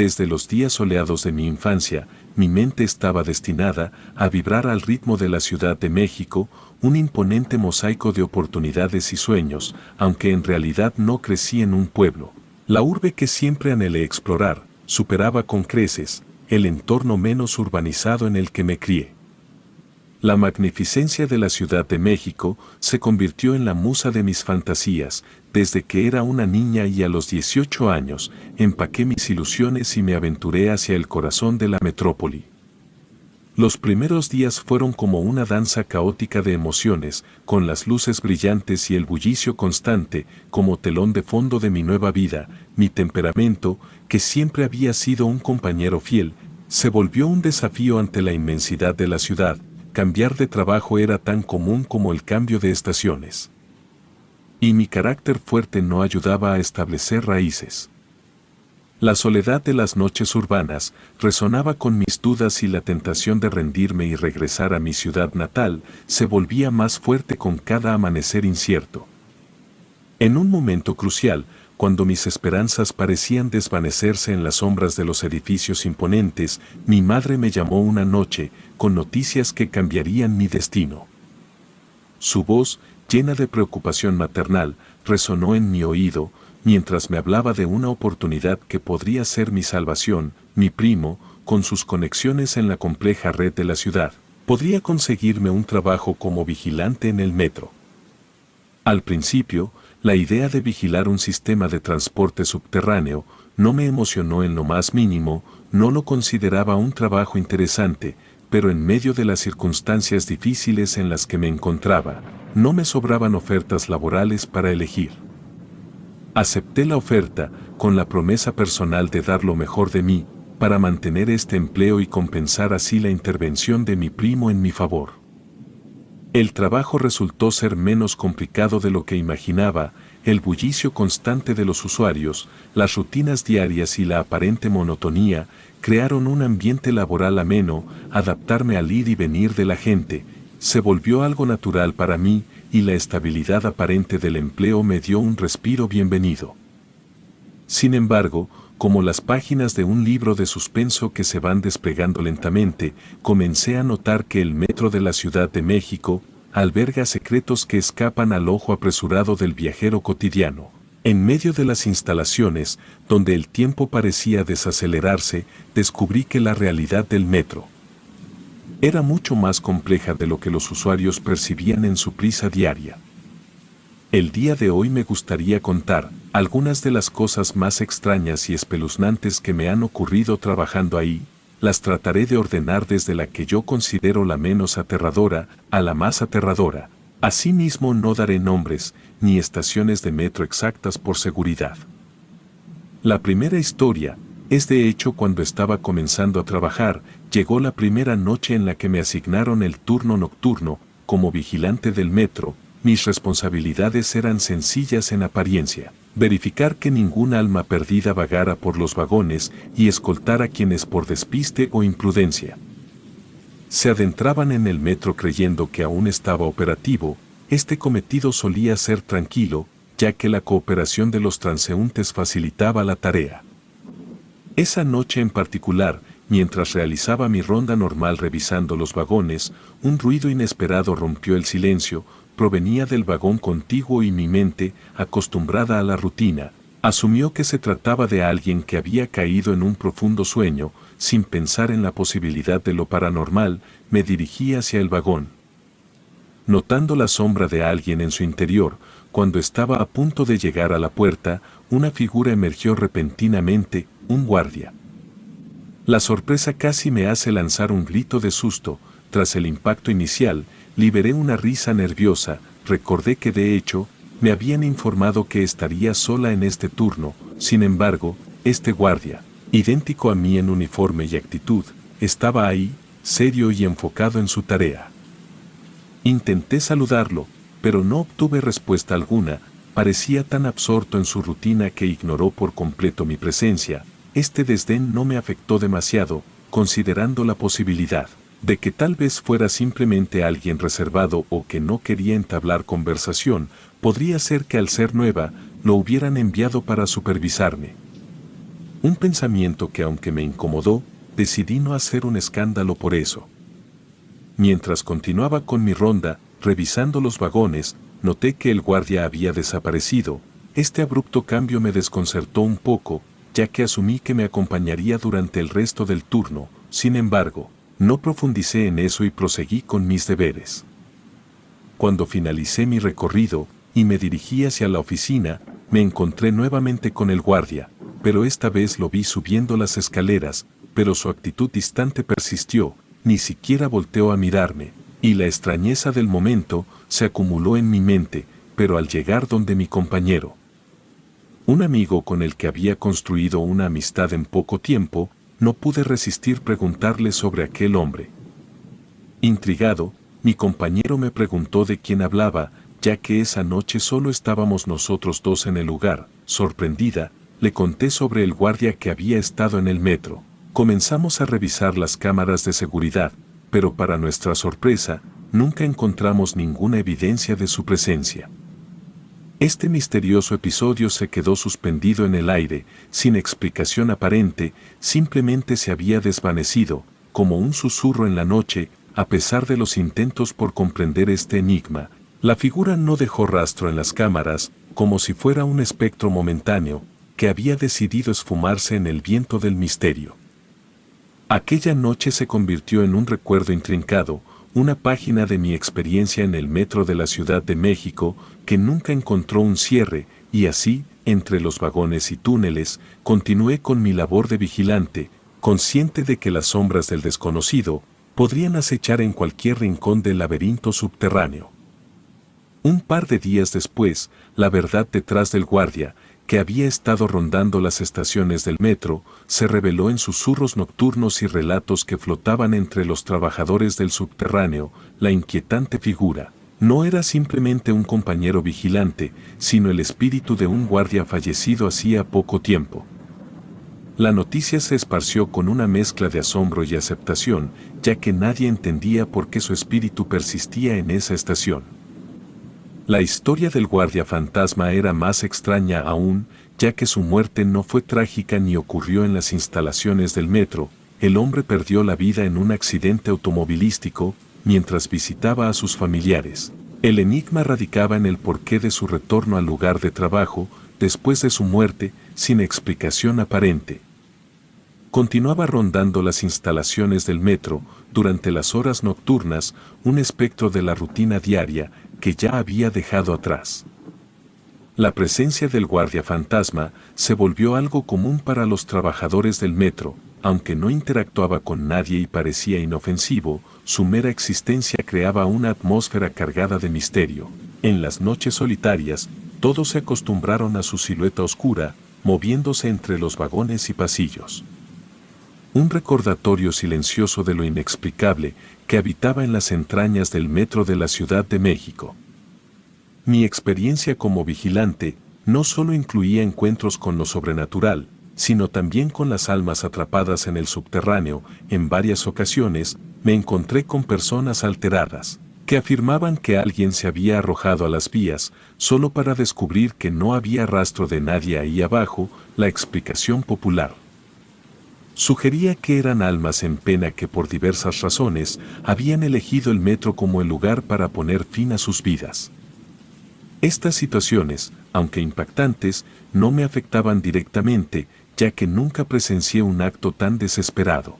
Desde los días soleados de mi infancia, mi mente estaba destinada a vibrar al ritmo de la Ciudad de México, un imponente mosaico de oportunidades y sueños, aunque en realidad no crecí en un pueblo. La urbe que siempre anhelé explorar, superaba con creces el entorno menos urbanizado en el que me crié. La magnificencia de la Ciudad de México se convirtió en la musa de mis fantasías, desde que era una niña y a los 18 años empaqué mis ilusiones y me aventuré hacia el corazón de la metrópoli. Los primeros días fueron como una danza caótica de emociones, con las luces brillantes y el bullicio constante como telón de fondo de mi nueva vida. Mi temperamento, que siempre había sido un compañero fiel, se volvió un desafío ante la inmensidad de la ciudad. Cambiar de trabajo era tan común como el cambio de estaciones. Y mi carácter fuerte no ayudaba a establecer raíces. La soledad de las noches urbanas resonaba con mis dudas y la tentación de rendirme y regresar a mi ciudad natal se volvía más fuerte con cada amanecer incierto. En un momento crucial, cuando mis esperanzas parecían desvanecerse en las sombras de los edificios imponentes, mi madre me llamó una noche con noticias que cambiarían mi destino. Su voz, llena de preocupación maternal, resonó en mi oído, mientras me hablaba de una oportunidad que podría ser mi salvación. Mi primo, con sus conexiones en la compleja red de la ciudad, podría conseguirme un trabajo como vigilante en el metro. Al principio, la idea de vigilar un sistema de transporte subterráneo no me emocionó en lo más mínimo, no lo consideraba un trabajo interesante, pero en medio de las circunstancias difíciles en las que me encontraba, no me sobraban ofertas laborales para elegir. Acepté la oferta, con la promesa personal de dar lo mejor de mí, para mantener este empleo y compensar así la intervención de mi primo en mi favor. El trabajo resultó ser menos complicado de lo que imaginaba. El bullicio constante de los usuarios, las rutinas diarias y la aparente monotonía crearon un ambiente laboral ameno. Adaptarme al ir y venir de la gente se volvió algo natural para mí, y la estabilidad aparente del empleo me dio un respiro bienvenido. Sin embargo, como las páginas de un libro de suspenso que se van desplegando lentamente, comencé a notar que el metro de la Ciudad de México alberga secretos que escapan al ojo apresurado del viajero cotidiano. En medio de las instalaciones, donde el tiempo parecía desacelerarse, descubrí que la realidad del metro era mucho más compleja de lo que los usuarios percibían en su prisa diaria. El día de hoy me gustaría contar algunas de las cosas más extrañas y espeluznantes que me han ocurrido trabajando ahí. Las trataré de ordenar desde la que yo considero la menos aterradora a la más aterradora. Asimismo, no daré nombres ni estaciones de metro exactas por seguridad. La primera historia es de hecho cuando estaba comenzando a trabajar. Llegó la primera noche en la que me asignaron el turno nocturno como vigilante del metro. Mis responsabilidades eran sencillas en apariencia: verificar que ningún alma perdida vagara por los vagones y escoltar a quienes por despiste o imprudencia se adentraban en el metro creyendo que aún estaba operativo. Este cometido solía ser tranquilo, ya que la cooperación de los transeúntes facilitaba la tarea. Esa noche en particular, mientras realizaba mi ronda normal revisando los vagones, un ruido inesperado rompió el silencio. Provenía del vagón contiguo y mi mente, acostumbrada a la rutina, asumió que se trataba de alguien que había caído en un profundo sueño. Sin pensar en la posibilidad de lo paranormal, me dirigí hacia el vagón. Notando la sombra de alguien en su interior, cuando estaba a punto de llegar a la puerta, una figura emergió repentinamente: un guardia. La sorpresa casi me hace lanzar un grito de susto. Tras el impacto inicial, liberé una risa nerviosa. Recordé que de hecho, me habían informado que estaría sola en este turno. Sin embargo, este guardia, idéntico a mí en uniforme y actitud, estaba ahí, serio y enfocado en su tarea. Intenté saludarlo, pero no obtuve respuesta alguna. Parecía tan absorto en su rutina que ignoró por completo mi presencia. Este desdén no me afectó demasiado, considerando la posibilidad de que tal vez fuera simplemente alguien reservado o que no quería entablar conversación. Podría ser que al ser nueva, lo hubieran enviado para supervisarme. Un pensamiento que, aunque me incomodó, decidí no hacer un escándalo por eso. Mientras continuaba con mi ronda, revisando los vagones, noté que el guardia había desaparecido. Este abrupto cambio me desconcertó un poco, ya que asumí que me acompañaría durante el resto del turno. Sin embargo, no profundicé en eso y proseguí con mis deberes. Cuando finalicé mi recorrido y me dirigí hacia la oficina, me encontré nuevamente con el guardia, pero esta vez lo vi subiendo las escaleras, pero su actitud distante persistió, ni siquiera volteó a mirarme, y la extrañeza del momento se acumuló en mi mente, pero al llegar donde mi compañero, un amigo con el que había construido una amistad en poco tiempo, no pude resistir preguntarle sobre aquel hombre. Intrigado, mi compañero me preguntó de quién hablaba, ya que esa noche solo estábamos nosotros dos en el lugar. Sorprendida, le conté sobre el guardia que había estado en el metro. Comenzamos a revisar las cámaras de seguridad, pero para nuestra sorpresa, nunca encontramos ninguna evidencia de su presencia. Este misterioso episodio se quedó suspendido en el aire, sin explicación aparente, simplemente se había desvanecido, como un susurro en la noche. A pesar de los intentos por comprender este enigma, la figura no dejó rastro en las cámaras, como si fuera un espectro momentáneo, que había decidido esfumarse en el viento del misterio. Aquella noche se convirtió en un recuerdo intrincado, una página de mi experiencia en el metro de la Ciudad de México, que nunca encontró un cierre, y así, entre los vagones y túneles, continué con mi labor de vigilante, consciente de que las sombras del desconocido podrían acechar en cualquier rincón del laberinto subterráneo. Un par de días después, la verdad detrás del guardia, que había estado rondando las estaciones del metro, se reveló en susurros nocturnos y relatos que flotaban entre los trabajadores del subterráneo. La inquietante figura no era simplemente un compañero vigilante, sino el espíritu de un guardia fallecido hacía poco tiempo. La noticia se esparció con una mezcla de asombro y aceptación, ya que nadie entendía por qué su espíritu persistía en esa estación. La historia del guardia fantasma era más extraña aún, ya que su muerte no fue trágica ni ocurrió en las instalaciones del metro. El hombre perdió la vida en un accidente automovilístico mientras visitaba a sus familiares. El enigma radicaba en el porqué de su retorno al lugar de trabajo después de su muerte, sin explicación aparente. Continuaba rondando las instalaciones del metro durante las horas nocturnas, un espectro de la rutina diaria que ya había dejado atrás. La presencia del guardia fantasma se volvió algo común para los trabajadores del metro, aunque no interactuaba con nadie y parecía inofensivo, su mera existencia creaba una atmósfera cargada de misterio. En las noches solitarias, todos se acostumbraron a su silueta oscura, moviéndose entre los vagones y pasillos. Un recordatorio silencioso de lo inexplicable que habitaba en las entrañas del metro de la Ciudad de México. Mi experiencia como vigilante no solo incluía encuentros con lo sobrenatural, sino también con las almas atrapadas en el subterráneo. En varias ocasiones me encontré con personas alteradas, que afirmaban que alguien se había arrojado a las vías, solo para descubrir que no había rastro de nadie ahí abajo. La explicación popular sugería que eran almas en pena que por diversas razones habían elegido el metro como el lugar para poner fin a sus vidas. Estas situaciones, aunque impactantes, no me afectaban directamente, ya que nunca presencié un acto tan desesperado.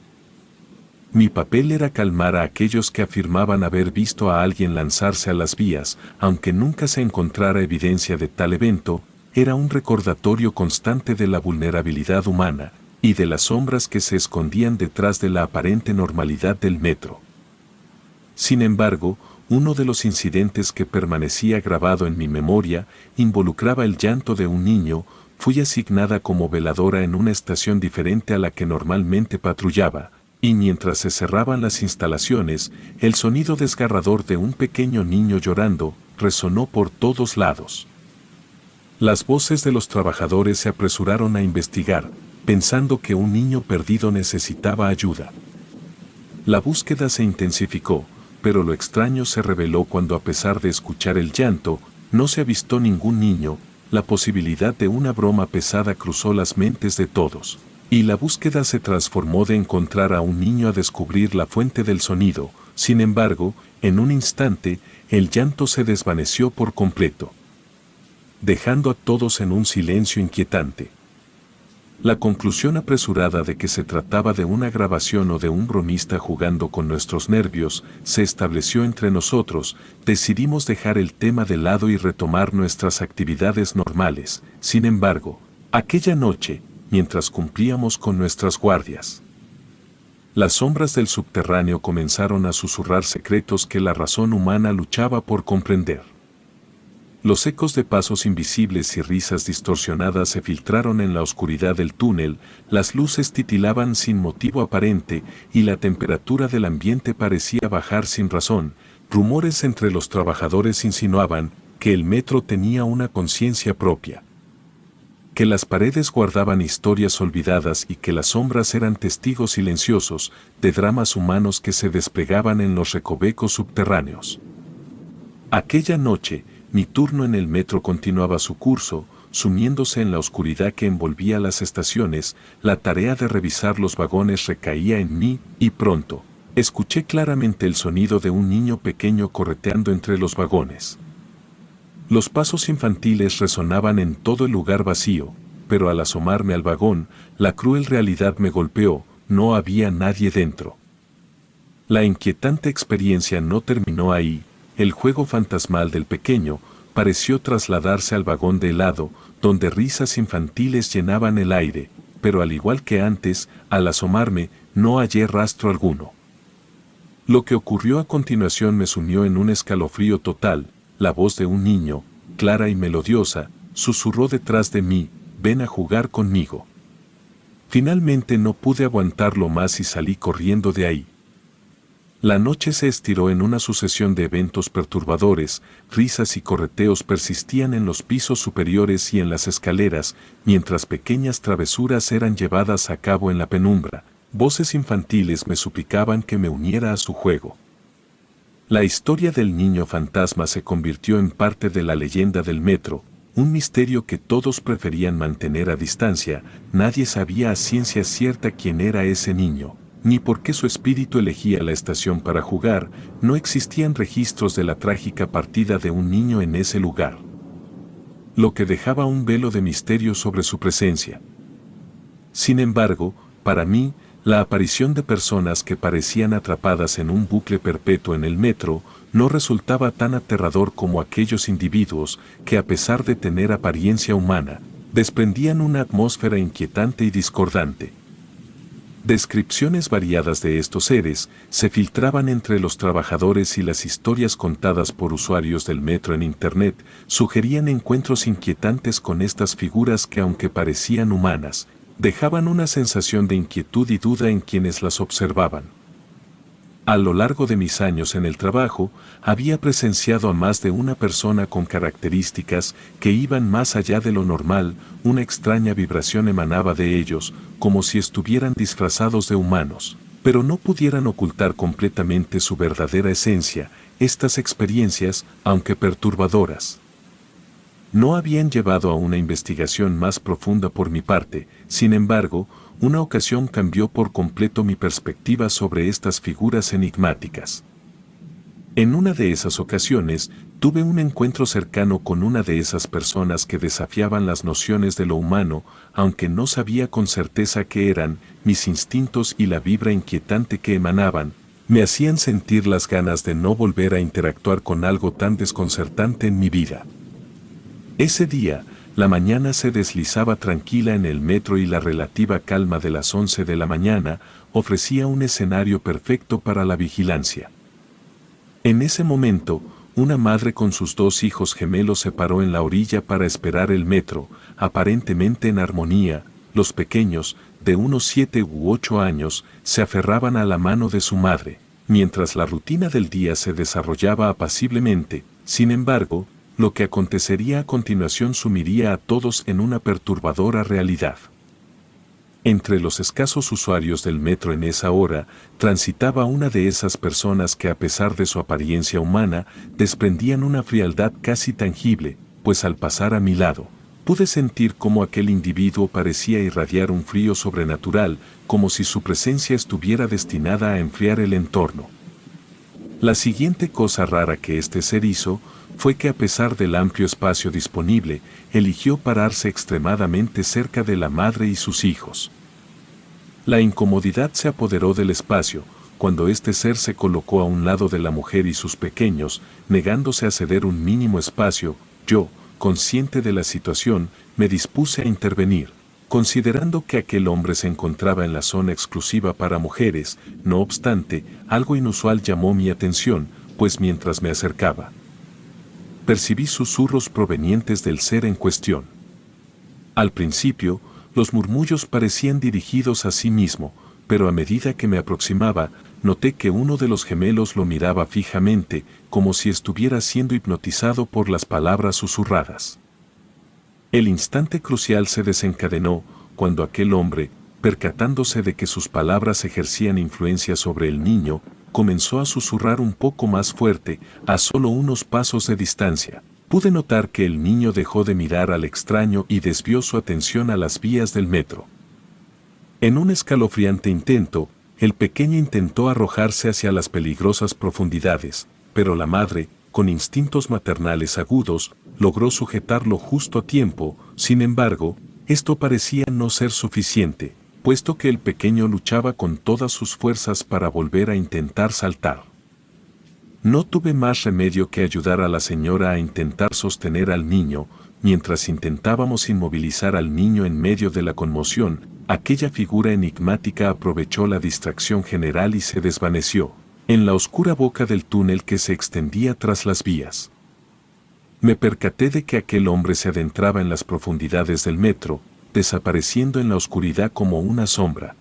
Mi papel era calmar a aquellos que afirmaban haber visto a alguien lanzarse a las vías, aunque nunca se encontrara evidencia de tal evento. Era un recordatorio constante de la vulnerabilidad humana y de las sombras que se escondían detrás de la aparente normalidad del metro. Sin embargo, uno de los incidentes que permanecía grabado en mi memoria involucraba el llanto de un niño. Fui asignada como veladora en una estación diferente a la que normalmente patrullaba, y mientras se cerraban las instalaciones, el sonido desgarrador de un pequeño niño llorando resonó por todos lados. Las voces de los trabajadores se apresuraron a investigar, pensando que un niño perdido necesitaba ayuda. La búsqueda se intensificó, pero lo extraño se reveló cuando, a pesar de escuchar el llanto, no se avistó ningún niño. La posibilidad de una broma pesada cruzó las mentes de todos. Y la búsqueda se transformó de encontrar a un niño a descubrir la fuente del sonido. Sin embargo, en un instante, el llanto se desvaneció por completo, dejando a todos en un silencio inquietante. La conclusión apresurada de que se trataba de una grabación o de un bromista jugando con nuestros nervios se estableció entre nosotros. Decidimos dejar el tema de lado y retomar nuestras actividades normales. Sin embargo, aquella noche, mientras cumplíamos con nuestras guardias, las sombras del subterráneo comenzaron a susurrar secretos que la razón humana luchaba por comprender. Los ecos de pasos invisibles y risas distorsionadas se filtraron en la oscuridad del túnel, las luces titilaban sin motivo aparente y la temperatura del ambiente parecía bajar sin razón. Rumores entre los trabajadores insinuaban que el metro tenía una conciencia propia, que las paredes guardaban historias olvidadas y que las sombras eran testigos silenciosos de dramas humanos que se desplegaban en los recovecos subterráneos. Aquella noche, mi turno en el metro continuaba su curso, sumiéndose en la oscuridad que envolvía las estaciones. La tarea de revisar los vagones recaía en mí, y pronto, escuché claramente el sonido de un niño pequeño correteando entre los vagones. Los pasos infantiles resonaban en todo el lugar vacío, pero al asomarme al vagón, la cruel realidad me golpeó: no había nadie dentro. La inquietante experiencia no terminó ahí. El juego fantasmal del pequeño pareció trasladarse al vagón de helado, donde risas infantiles llenaban el aire, pero al igual que antes, al asomarme, no hallé rastro alguno. Lo que ocurrió a continuación me sumió en un escalofrío total. La voz de un niño, clara y melodiosa, susurró detrás de mí: ven a jugar conmigo. Finalmente no pude aguantarlo más y salí corriendo de ahí. La noche se estiró en una sucesión de eventos perturbadores. Risas y correteos persistían en los pisos superiores y en las escaleras, mientras pequeñas travesuras eran llevadas a cabo en la penumbra. Voces infantiles me suplicaban que me uniera a su juego. La historia del niño fantasma se convirtió en parte de la leyenda del metro, un misterio que todos preferían mantener a distancia. Nadie sabía a ciencia cierta quién era ese niño, ni por qué su espíritu elegía la estación para jugar. No existían registros de la trágica partida de un niño en ese lugar, lo que dejaba un velo de misterio sobre su presencia. Sin embargo, para mí, la aparición de personas que parecían atrapadas en un bucle perpetuo en el metro no resultaba tan aterrador como aquellos individuos que, a pesar de tener apariencia humana, desprendían una atmósfera inquietante y discordante. Descripciones variadas de estos seres se filtraban entre los trabajadores y las historias contadas por usuarios del metro en Internet sugerían encuentros inquietantes con estas figuras que, aunque parecían humanas, dejaban una sensación de inquietud y duda en quienes las observaban. A lo largo de mis años en el trabajo, había presenciado a más de una persona con características que iban más allá de lo normal. Una extraña vibración emanaba de ellos, como si estuvieran disfrazados de humanos, pero no pudieran ocultar completamente su verdadera esencia. Estas experiencias, aunque perturbadoras, no habían llevado a una investigación más profunda por mi parte. Sin embargo, una ocasión cambió por completo mi perspectiva sobre estas figuras enigmáticas. En una de esas ocasiones, tuve un encuentro cercano con una de esas personas que desafiaban las nociones de lo humano, aunque no sabía con certeza qué eran. Mis instintos y la vibra inquietante que emanaban me hacían sentir las ganas de no volver a interactuar con algo tan desconcertante en mi vida. Ese día, la mañana se deslizaba tranquila en el metro y la relativa calma de las 11 de la mañana ofrecía un escenario perfecto para la vigilancia. En ese momento, una madre con sus 2 hijos gemelos se paró en la orilla para esperar el metro, aparentemente en armonía. Los pequeños, de unos 7 u 8 años, se aferraban a la mano de su madre, mientras la rutina del día se desarrollaba apaciblemente. Sin embargo, lo que acontecería a continuación sumiría a todos en una perturbadora realidad. Entre los escasos usuarios del metro en esa hora, transitaba una de esas personas que, a pesar de su apariencia humana, desprendían una frialdad casi tangible, pues al pasar a mi lado, Pude sentir cómo aquel individuo parecía irradiar un frío sobrenatural, como si su presencia estuviera destinada a enfriar el entorno. La siguiente cosa rara que este ser hizo fue que, a pesar del amplio espacio disponible, eligió pararse extremadamente cerca de la madre y sus hijos. La incomodidad se apoderó del espacio cuando este ser se colocó a un lado de la mujer y sus pequeños, negándose a ceder un mínimo espacio. Yo, consciente de la situación, me dispuse a intervenir, considerando que aquel hombre se encontraba en la zona exclusiva para mujeres. No obstante, algo inusual llamó mi atención, pues mientras me acercaba, percibí susurros provenientes del ser en cuestión. Al principio, los murmullos parecían dirigidos a sí mismo, pero a medida que me aproximaba, noté que uno de los gemelos lo miraba fijamente, como si estuviera siendo hipnotizado por las palabras susurradas. El instante crucial se desencadenó cuando aquel hombre, percatándose de que sus palabras ejercían influencia sobre el niño, comenzó a susurrar un poco más fuerte, a solo unos pasos de distancia. Pude notar que el niño dejó de mirar al extraño y desvió su atención a las vías del metro. En un escalofriante intento, el pequeño intentó arrojarse hacia las peligrosas profundidades, pero la madre, con instintos maternales agudos, logró sujetarlo justo a tiempo. Sin embargo, esto parecía no ser suficiente, puesto que el pequeño luchaba con todas sus fuerzas para volver a intentar saltar. No tuve más remedio que ayudar a la señora a intentar sostener al niño. Mientras intentábamos inmovilizar al niño en medio de la conmoción, aquella figura enigmática aprovechó la distracción general y se desvaneció en la oscura boca del túnel que se extendía tras las vías. Me percaté de que aquel hombre se adentraba en las profundidades del metro, desapareciendo en la oscuridad como una sombra.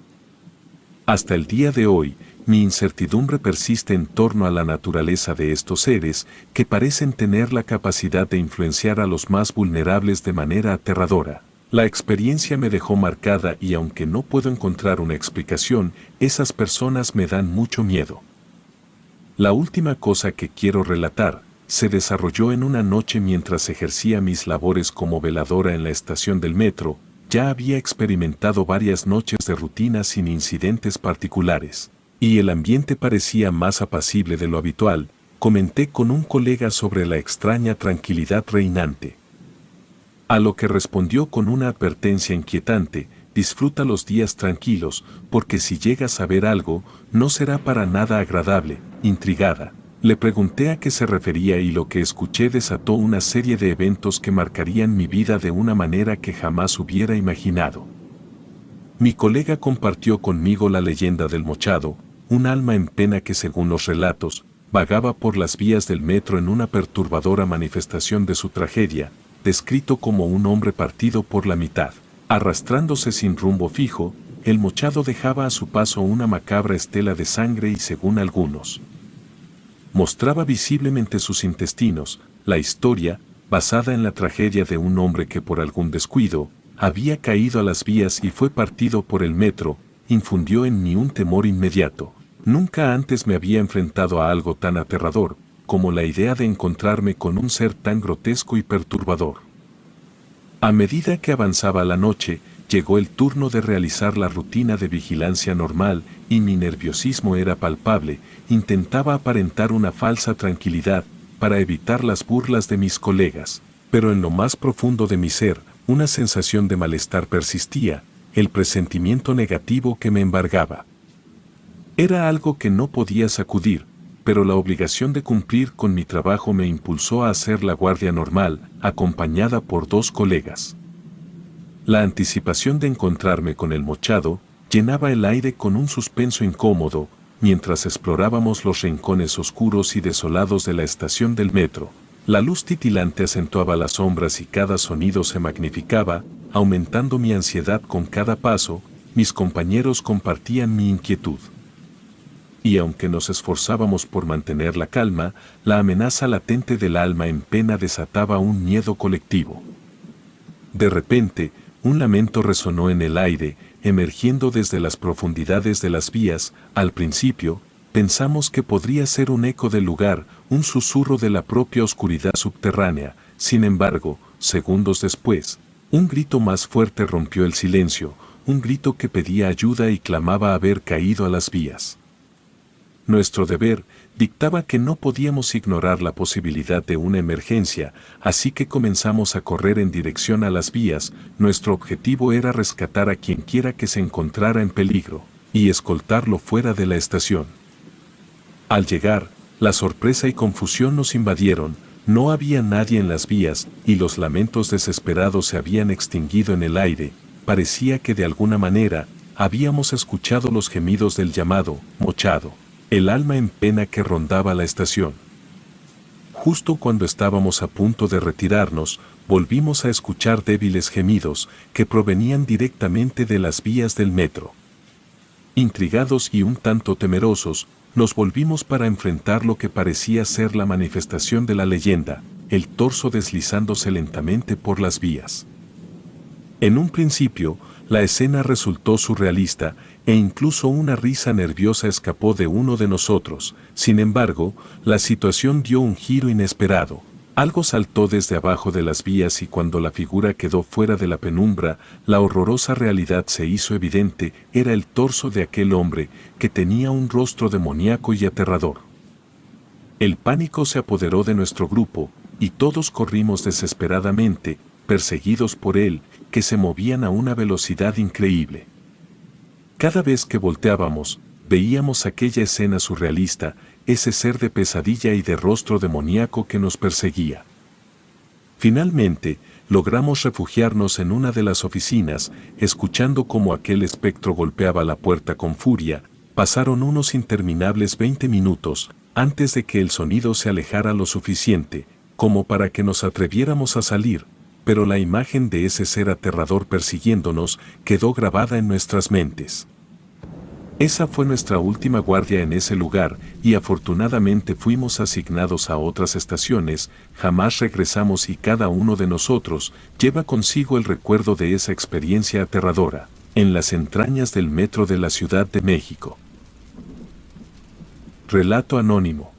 Hasta el día de hoy, mi incertidumbre persiste en torno a la naturaleza de estos seres que parecen tener la capacidad de influenciar a los más vulnerables de manera aterradora. La experiencia me dejó marcada y aunque no puedo encontrar una explicación, esas personas me dan mucho miedo. La última cosa que quiero relatar se desarrolló en una noche mientras ejercía mis labores como veladora en la estación del metro. Ya había experimentado varias noches de rutina sin incidentes particulares, y el ambiente parecía más apacible de lo habitual. Comenté con un colega sobre la extraña tranquilidad reinante. A lo que respondió con una advertencia inquietante: disfruta los días tranquilos, porque si llegas a ver algo, no será para nada agradable. Intrigada, le pregunté a qué se refería y lo que escuché desató una serie de eventos que marcarían mi vida de una manera que jamás hubiera imaginado. Mi colega compartió conmigo la leyenda del Mochado, un alma en pena que, según los relatos, vagaba por las vías del metro en una perturbadora manifestación de su tragedia, descrito como un hombre partido por la mitad. Arrastrándose sin rumbo fijo, el Mochado dejaba a su paso una macabra estela de sangre y, según algunos, mostraba visiblemente sus intestinos. La historia, basada en la tragedia de un hombre que por algún descuido había caído a las vías y fue partido por el metro, infundió en mí un temor inmediato. Nunca antes me había enfrentado a algo tan aterrador como la idea de encontrarme con un ser tan grotesco y perturbador. A medida que avanzaba la noche, llegó el turno de realizar la rutina de vigilancia normal y mi nerviosismo era palpable. Intentaba aparentar una falsa tranquilidad para evitar las burlas de mis colegas, pero en lo más profundo de mi ser, una sensación de malestar persistía, el presentimiento negativo que me embargaba. Era algo que no podía sacudir, pero la obligación de cumplir con mi trabajo me impulsó a hacer la guardia normal, acompañada por 2 colegas. La anticipación de encontrarme con el Mochado llenaba el aire con un suspenso incómodo, mientras explorábamos los rincones oscuros y desolados de la estación del metro. La luz titilante acentuaba las sombras y cada sonido se magnificaba, aumentando mi ansiedad con cada paso. Mis compañeros compartían mi inquietud. Y aunque nos esforzábamos por mantener la calma, la amenaza latente del alma en pena desataba un miedo colectivo. De repente, un lamento resonó en el aire, emergiendo desde las profundidades de las vías. Al principio, pensamos que podría ser un eco del lugar, un susurro de la propia oscuridad subterránea. Sin embargo, segundos después, Un grito más fuerte rompió el silencio, un grito que pedía ayuda y clamaba haber caído a las vías. Nuestro deber dictaba que no podíamos ignorar la posibilidad de una emergencia, así que comenzamos a correr en dirección a las vías. Nuestro objetivo era rescatar a quienquiera que se encontrara en peligro y escoltarlo fuera de la estación. Al llegar, la sorpresa y confusión nos invadieron. No había nadie en las vías y los lamentos desesperados se habían extinguido en el aire. Parecía que de alguna manera habíamos escuchado los gemidos del llamado mochado, el alma en pena que rondaba la estación. Justo cuando estábamos a punto de retirarnos, volvimos a escuchar débiles gemidos que provenían directamente de las vías del metro. Intrigados y un tanto temerosos, nos volvimos para enfrentar lo que parecía ser la manifestación de la leyenda, el torso deslizándose lentamente por las vías. En un principio, la escena resultó surrealista e incluso una risa nerviosa escapó de uno de nosotros. Sin embargo, la situación dio un giro inesperado. Algo saltó desde abajo de las vías y cuando la figura quedó fuera de la penumbra, la horrorosa realidad se hizo evidente. Era el torso de aquel hombre que tenía un rostro demoníaco y aterrador. El pánico se apoderó de nuestro grupo y todos corrimos desesperadamente, perseguidos por él, que se movían a una velocidad increíble. Cada vez que volteábamos, veíamos aquella escena surrealista, ese ser de pesadilla y de rostro demoníaco que nos perseguía. Finalmente, logramos refugiarnos en una de las oficinas, escuchando cómo aquel espectro golpeaba la puerta con furia. Pasaron unos interminables 20 minutos, antes de que el sonido se alejara lo suficiente, como para que nos atreviéramos a salir, pero la imagen de ese ser aterrador persiguiéndonos quedó grabada en nuestras mentes. Esa fue nuestra última guardia en ese lugar y afortunadamente fuimos asignados a otras estaciones. Jamás regresamos y cada uno de nosotros lleva consigo el recuerdo de esa experiencia aterradora, en las entrañas del metro de la Ciudad de México. Relato anónimo.